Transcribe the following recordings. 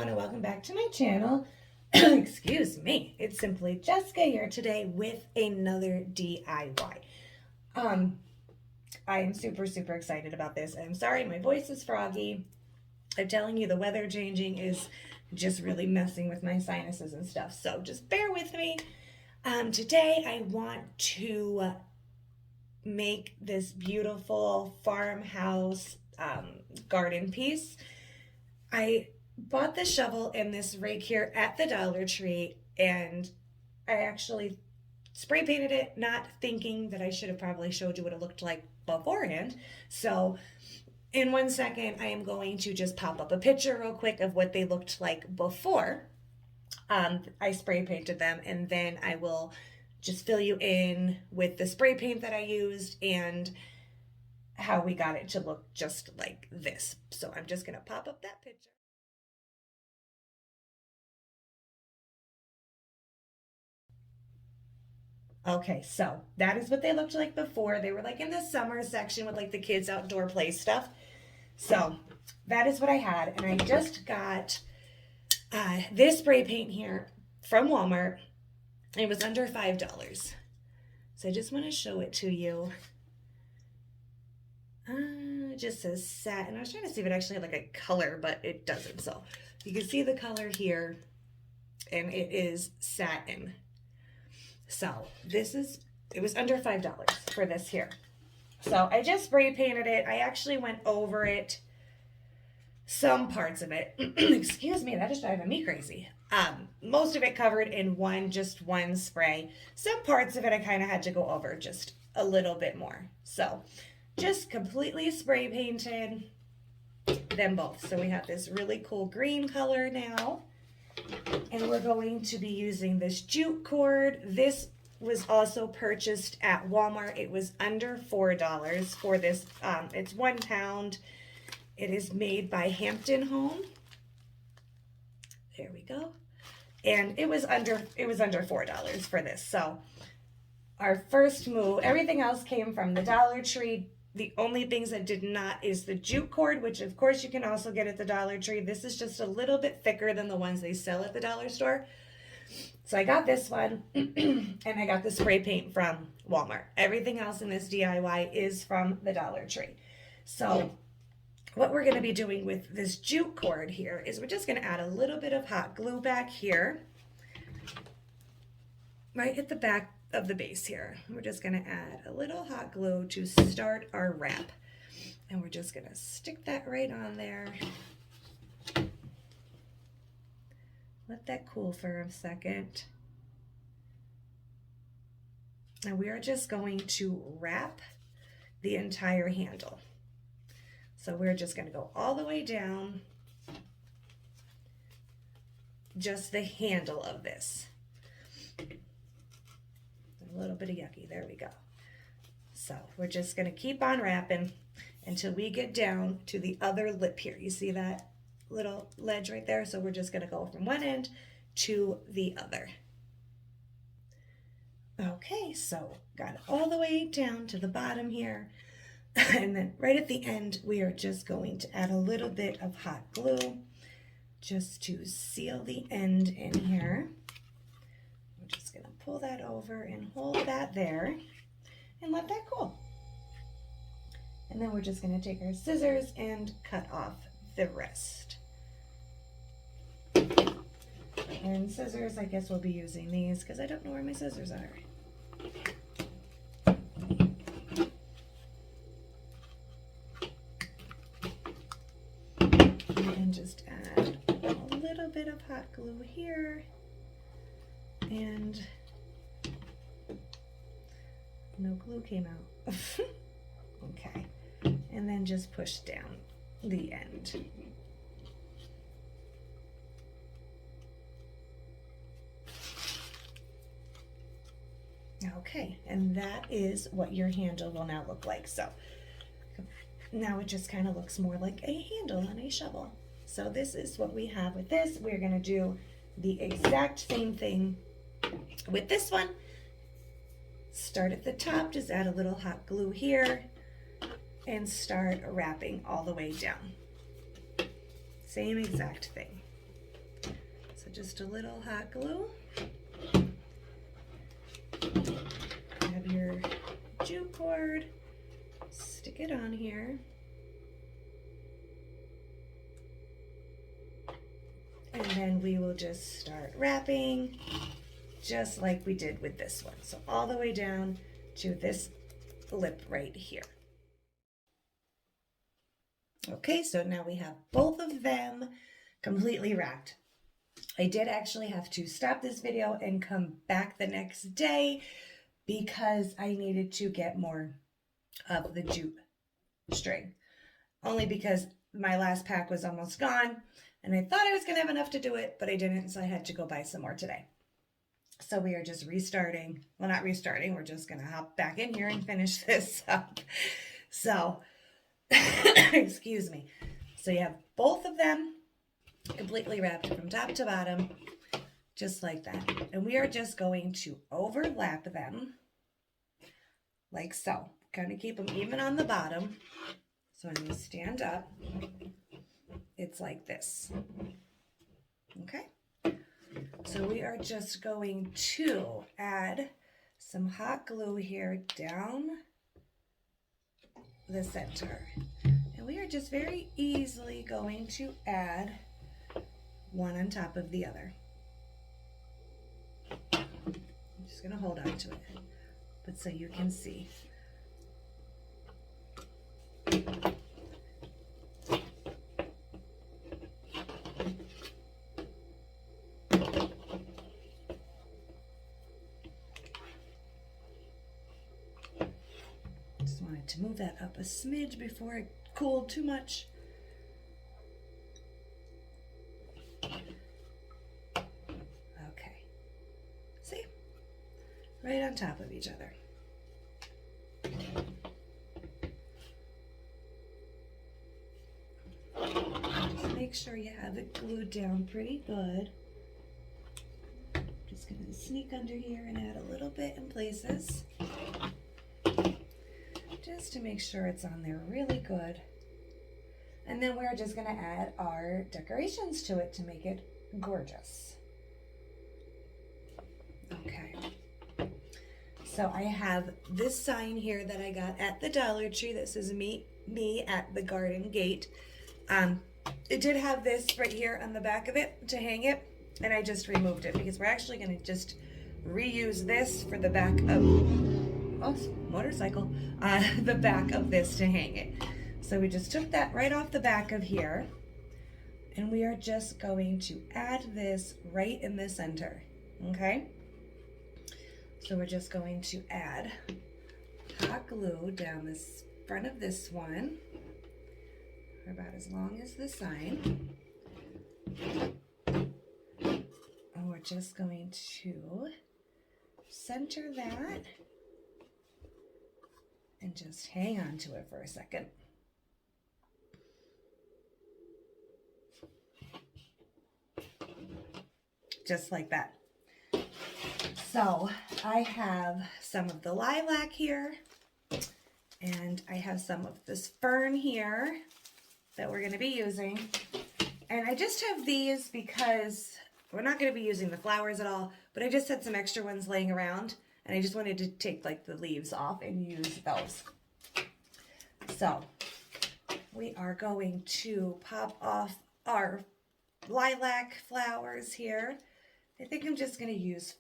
everyone, and welcome back to my channel. Excuse me, it's simply Jessica here today with another DIY. I am super excited about this. I'm sorry my voice is froggy. I'm telling you, the weather changing is just really messing with my sinuses and stuff, so just bear with me. Today I want to make this beautiful farmhouse garden piece. I bought this shovel and this rake here at the Dollar Tree, and I actually spray painted it, not thinking that I should have probably showed you what it looked like beforehand. So in 1 second, I am going to just pop up a picture real quick of what they looked like before I spray painted them, and then I will just fill you in with the spray paint that I used and how we got it to look just like this. So I'm just gonna pop up that picture. Okay, so that is what they looked like before. They were like in the summer section with like the kids outdoor play stuff. So that is what I had, and I just got this spray paint here from Walmart. It was under $5. So I just want to show it to you. It just says satin. I was trying to see if it actually had like a color, but it doesn't. So you can see the color here, and it is satin. So it was under $5 for this here. So I just spray painted it. I actually went over it, some parts of it. Excuse me, that is driving me crazy. Most of it covered in just one spray. Some parts of it I kind of had to go over just a little bit more. So just completely spray painted them both. So we have this really cool green color now. And we're going to be using this jute cord. This was also purchased at Walmart. It was under $4 for this. It's 1 pound. It is made by Hampton Home. There we go. And it was under $4 for this. So our first move, everything else came from the Dollar Tree. The only things that did not is the jute cord, which of course you can also get at the Dollar Tree. This is just a little bit thicker than the ones they sell at the dollar store. So I got this one, and I got the spray paint from Walmart. Everything else in this DIY is from the Dollar Tree. So what we're going to be doing with this jute cord here is we're just going to add a little bit of hot glue back here, right at the back of the base here. We're just going to add a little hot glue to start our wrap, and we're just going to stick that right on there. Let that cool for a second. And we are just going to wrap the entire handle. So we're just going to go all the way down just the handle of this. A little bit of yucky. There we go. So we're just going to keep on wrapping until we get down to the other lip here. You see that little ledge right there? So we're just going to go from one end to the other. Okay, so got it all the way down to the bottom here. And then right at the end, we are just going to add a little bit of hot glue just to seal the end in here. We're just going to pull that over and hold that there and let that cool. And then we're just going to take our scissors and cut off the rest. And scissors, I guess we'll be using these because I don't know where my scissors are. And just add a little bit of hot glue here, and no glue came out. Okay, and then just push down the end. Okay, and that is what your handle will now look like. So now it just kind of looks more like a handle on a shovel. So this is what we have with this. We're going to do the exact same thing with this one. Start at the top, just add a little hot glue here, and start wrapping all the way down. Same exact thing. So just a little hot glue. Have your jute cord, stick it on here. And then we will just start wrapping just like we did with this one. So all the way down to this lip right here. Okay, so now we have both of them completely wrapped. I did actually have to stop this video and come back the next day because I needed to get more of the jute string. Only because my last pack was almost gone and I thought I was going to have enough to do it, but I didn't, so I had to go buy some more today. So we are just restarting. Well, not restarting. We're just going to hop back in here and finish this up. So, excuse me. So you have both of them completely wrapped from top to bottom, just like that. And we are just going to overlap them like so. Kind of keep them even on the bottom. So when you stand up, it's like this. Okay? So we are just going to add some hot glue here down the center. And we are just very easily going to add one on top of the other. I'm just going to hold on to it, but so you can see. Just wanted to move that up a smidge before it cooled too much. Okay. See? Right on top of each other. Just make sure you have it glued down pretty good. Just going to sneak under here and add a little bit in places. Just to make sure it's on there really good. And then we're just going to add our decorations to it to make it gorgeous. Okay. So I have this sign here that I got at the Dollar Tree that says me at the garden gate. It did have this right here on the back of it to hang it, and I just removed it because we're actually going to just reuse this for the back of motorcycle, the back of this to hang it. So we just took that right off the back of here, and we are just going to add this right in the center. Okay, so we're just going to add hot glue down this front of this one, for about as long as the sign. And we're just going to center that and just hang on to it for a second. Just like that. So I have some of the lilac here, and I have some of this fern here that we're going to be using. And I just have these because we're not going to be using the flowers at all, but I just had some extra ones laying around, and I just wanted to take like the leaves off and use those. So we are going to pop off our lilac flowers here. I think I'm just going to use,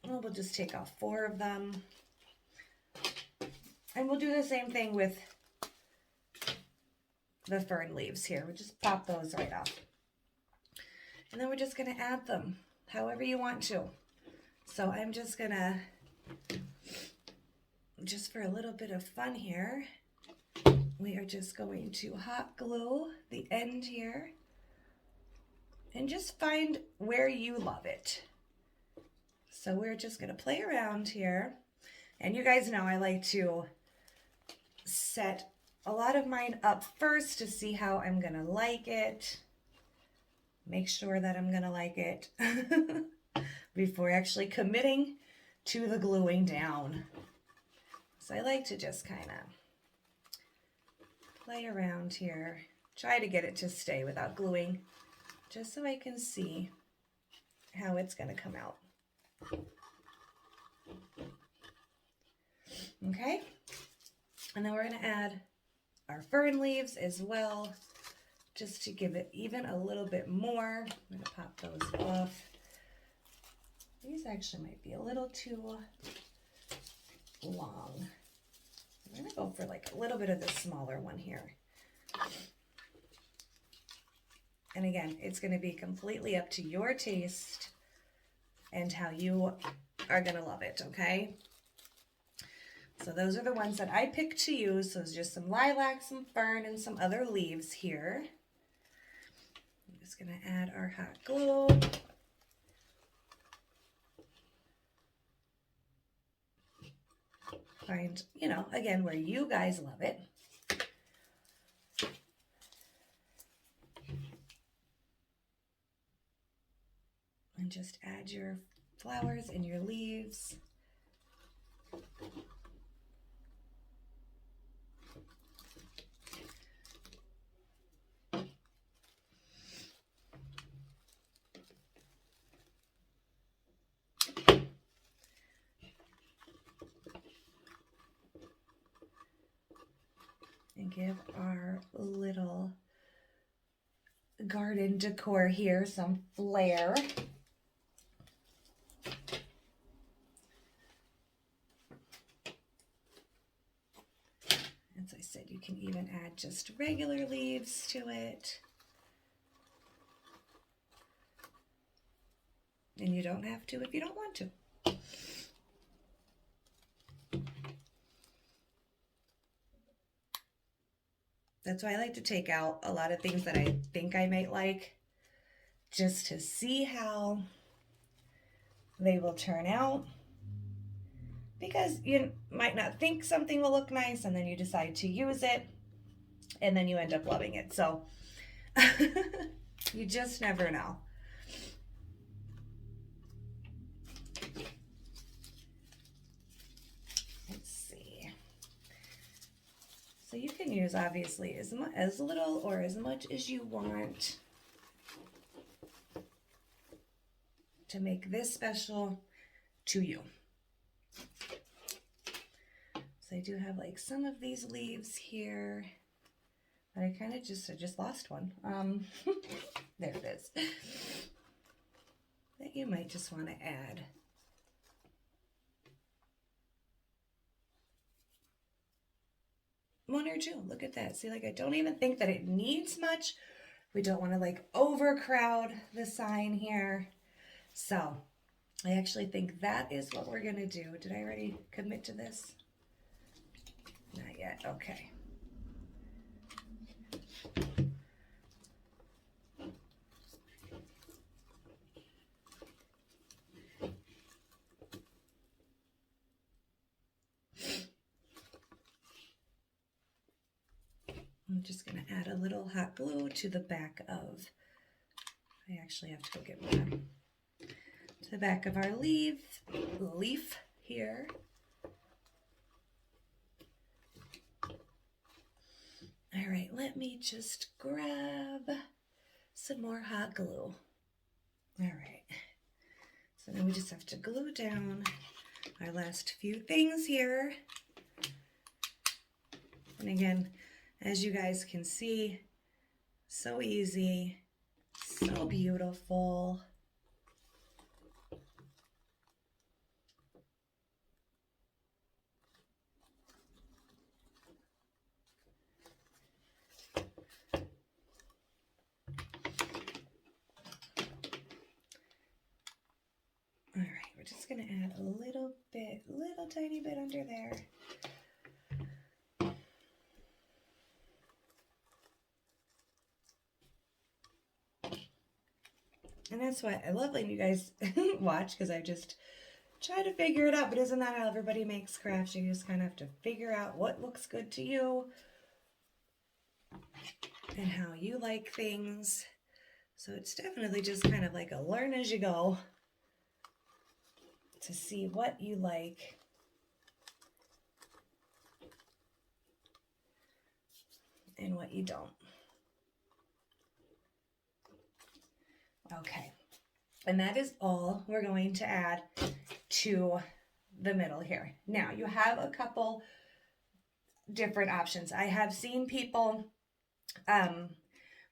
well, we'll just take off 4 of them. And we'll do the same thing with the fern leaves here. We'll just pop those right off. And then we're just going to add them however you want to. So I'm just going to, just for a little bit of fun here, we are just going to hot glue the end here and just find where you love it. So we're just going to play around here. And you guys know I like to set a lot of mine up first to see how I'm going to like it. Make sure that I'm going to like it before actually committing to the gluing down. So I like to just kind of play around here. Try to get it to stay without gluing just so I can see how it's going to come out. Okay, and then we're going to add our fern leaves as well, just to give it even a little bit more. I'm going to pop those off. These actually might be a little too long. I'm going to go for like a little bit of the smaller one here. And again, it's going to be completely up to your taste and how you are going to love it, okay? So those are the ones that I picked to use. So it's just some lilac, some fern, and some other leaves here. I'm just going to add our hot glue. Find, you know, again, where you guys love it. And just add your flowers and your leaves. And give our little garden decor here some flair. As I said, you can even add just regular leaves to it. And you don't have to if you don't want to. That's why I like to take out a lot of things that I think I might like, just to see how they will turn out. Because you might not think something will look nice, and then you decide to use it, and then you end up loving it. So you just never know. Let's see. So you can use obviously as little or as much as you want to make this special to you. So I do have like some of these leaves here. I kind of just lost one. There it is. That you might just want to add. One or two. Look at that. See, like I don't even think that it needs much. We don't want to like overcrowd the sign here. So I actually think that is what we're going to do. Did I already commit to this? Not yet. Okay. I'm just going to add a little hot glue to the back of, I actually have to go get more, to the back of our leaf here. All right, let me just grab some more hot glue. All right, so now we just have to glue down our last few things here. And again, as you guys can see, so easy, so beautiful. All right, we're just gonna add a little tiny bit under there. And that's why I love letting you guys watch, because I just try to figure it out. But isn't that how everybody makes crafts? You just kind of have to figure out what looks good to you and how you like things. So it's definitely just kind of like a learn as you go to see what you like. And what you don't. Okay, and that is all we're going to add to the middle here. Now you have a couple different options. I have seen people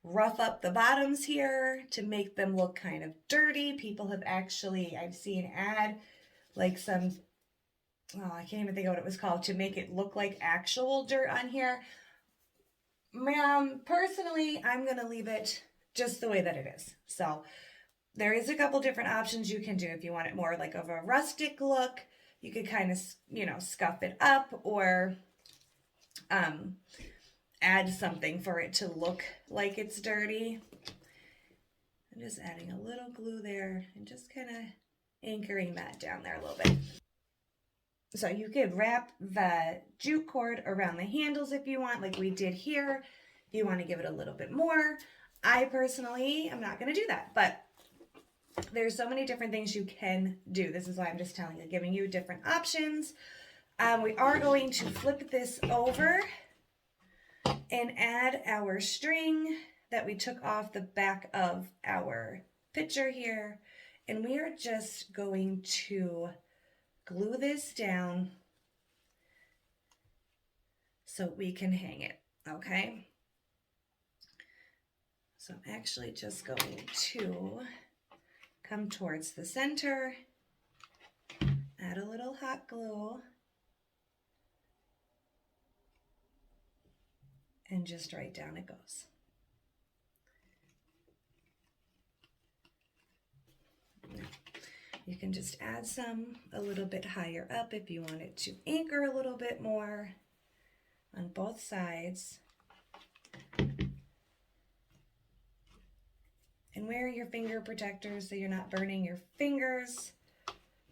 rough up the bottoms here to make them look kind of dirty. People have actually, I've seen add like some, oh, I can't even think of what it was called, to make it look like actual dirt on here. Personally, I'm going to leave it just the way that it is. So there is a couple different options you can do. If you want it more like of a rustic look, you could kind of, scuff it up, or add something for it to look like it's dirty. I'm just adding a little glue there and just kind of anchoring that down there a little bit. So you could wrap the jute cord around the handles if you want, like we did here. If you want to give it a little bit more. I personally am not going to do that, but there's so many different things you can do. This is why I'm just telling you, giving you different options. We are going to flip this over and add our string that we took off the back of our picture here. And we are just going to glue this down so we can hang it, okay? So I'm actually just going to come towards the center, add a little hot glue, and just right down it goes. You can just add some a little bit higher up if you want it to anchor a little bit more on both sides. And wear your finger protectors so you're not burning your fingers.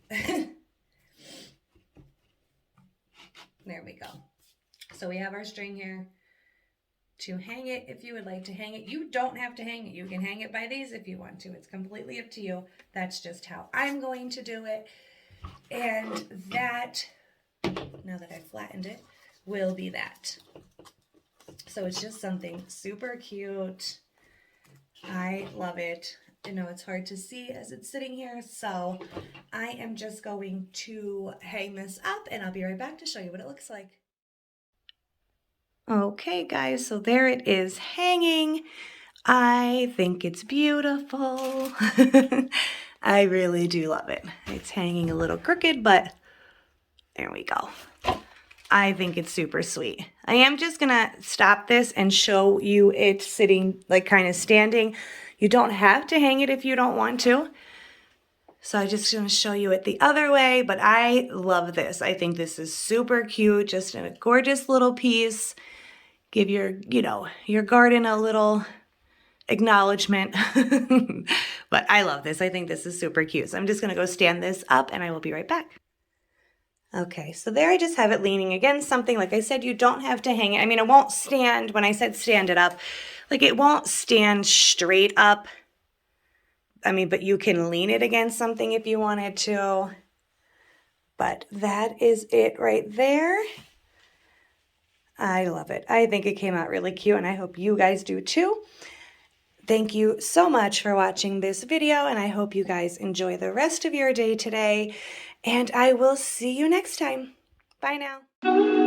There we go. So we have our string here to hang it if you would like to hang it. You don't have to hang it. You can hang it by these if you want to. It's completely up to you. That's just how I'm going to do it. And that, now that I've flattened it, will be that. So it's just something super cute. I love it. I know it's hard to see as it's sitting here, so I am just going to hang this up and I'll be right back to show you what it looks like. Okay guys, so there it is hanging. I think it's beautiful. I really do love it. It's hanging a little crooked, but there we go. I think it's super sweet. I am just gonna stop this and show you it sitting, like kind of standing. You don't have to hang it if you don't want to. So I'm just gonna show you it the other way, but I love this. I think this is super cute, just in a gorgeous little piece. Give your, your garden a little acknowledgement. But I love this. I think this is super cute. So I'm just gonna go stand this up and I will be right back. Okay, so there I just have it leaning against something. Like I said, you don't have to hang it. I mean, it won't stand, when I said stand it up, like it won't stand straight up. I mean, but you can lean it against something if you wanted to. But that is it right there. I love it. I think it came out really cute, and I hope you guys do too. Thank you so much for watching this video, and I hope you guys enjoy the rest of your day today, and I will see you next time. Bye now.